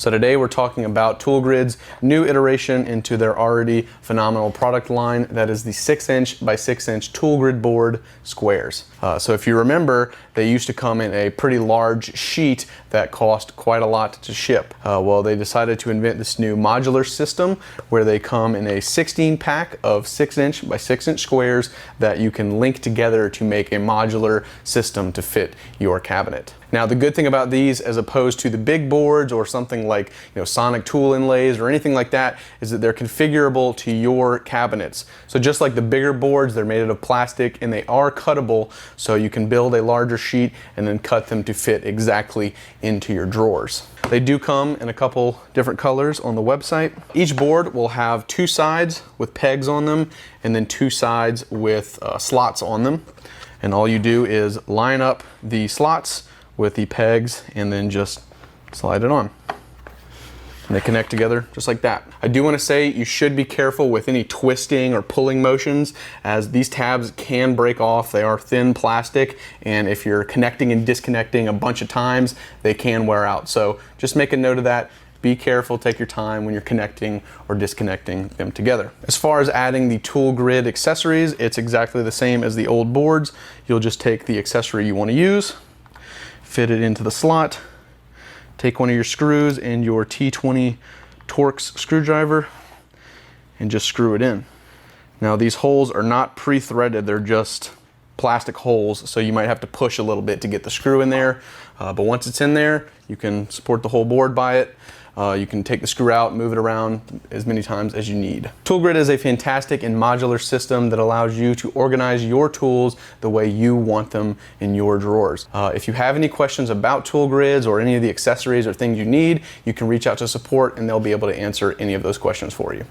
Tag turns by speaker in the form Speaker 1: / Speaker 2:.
Speaker 1: So today we're talking about Tool Grid's new iteration into their already phenomenal product line, that is the 6" by 6" Tool Grid board squares. So if you remember, they used to come in a pretty large sheet that cost quite a lot to ship. Well, they decided to invent this new modular system where they come in a 16 pack of 6" by 6" squares that you can link together to make a modular system to fit your cabinet. Now, the good thing about these, as opposed to the big boards or something like sonic tool inlays or anything like that, is that they're configurable to your cabinets. So just like the bigger boards, they're made out of plastic and they are cuttable, so you can build a larger sheet and then cut them to fit exactly into your drawers. They do come in a couple different colors on the website. Each board will have 2 sides with pegs on them and then 2 sides with slots on them. And all you do is line up the slots with the pegs and then just slide it on. And they connect together just like that. I do want to say you should be careful with any twisting or pulling motions, as these tabs can break off. They are thin plastic, and if you're connecting and disconnecting a bunch of times, they can wear out. So just make a note of that. Be careful, take your time when you're connecting or disconnecting them together. As far as adding the Tool Grid accessories, it's exactly the same as the old boards. You'll just take the accessory you want to use, fit it into the slot, take one of your screws and your T20 Torx screwdriver and just screw it in. Now, these holes are not pre-threaded, they're just plastic holes, so you might have to push a little bit to get the screw in there, but once it's in there, you can support the whole board by it. You can take the screw out, move it around as many times as you need. Tool Grid is a fantastic and modular system that allows you to organize your tools the way you want them in your drawers. If you have any questions about Tool Grids or any of the accessories or things you need, you can reach out to support and they'll be able to answer any of those questions for you.